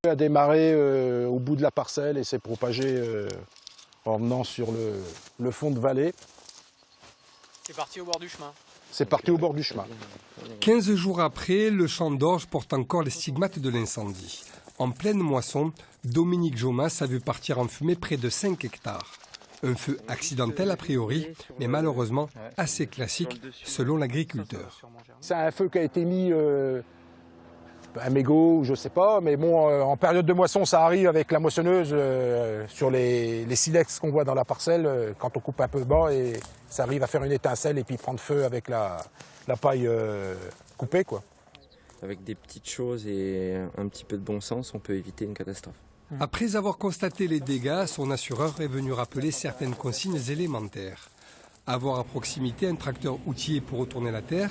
a démarré au bout de la parcelle et s'est propagé en venant sur le fond de vallée. C'est parti au bord du chemin. C'est parti au bord du chemin. 15 jours après, le champ d'orge porte encore les stigmates de l'incendie. En pleine moisson, Dominique Jomas a vu partir en fumée près de 5 hectares. Un feu accidentel a priori, mais malheureusement assez classique selon l'agriculteur. C'est un feu qui a été mis un mégot, je ne sais pas, mais bon, en période de moisson, ça arrive avec la moissonneuse sur les silex qu'on voit dans la parcelle, quand on coupe un peu bas, et ça arrive à faire une étincelle et puis prendre feu avec la paille coupée, quoi. Avec des petites choses et un petit peu de bon sens, on peut éviter une catastrophe. Après avoir constaté les dégâts, son assureur est venu rappeler certaines consignes élémentaires. Avoir à proximité un tracteur outillé pour retourner la terre,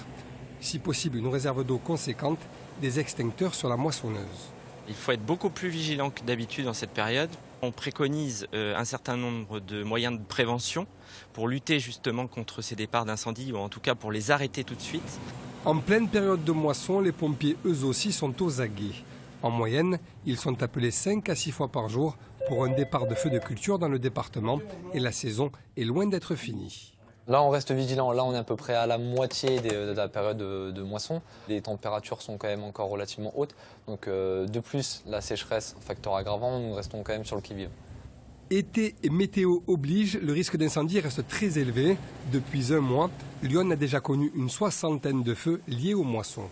si possible une réserve d'eau conséquente, des extincteurs sur la moissonneuse. Il faut être beaucoup plus vigilant que d'habitude dans cette période. On préconise un certain nombre de moyens de prévention pour lutter justement contre ces départs d'incendie ou en tout cas pour les arrêter tout de suite. En pleine période de moisson, les pompiers eux aussi sont aux aguets. En moyenne, ils sont appelés 5 à 6 fois par jour pour un départ de feu de culture dans le département et la saison est loin d'être finie. Là, on reste vigilant. Là, on est à peu près à la moitié de la période de moisson. Les températures sont quand même encore relativement hautes. Donc, de plus, la sécheresse, facteur aggravant, nous restons quand même sur le qui-vive. Été et météo oblige, le risque d'incendie reste très élevé. Depuis un mois, Lyon a déjà connu une 60aine de feux liés aux moissons.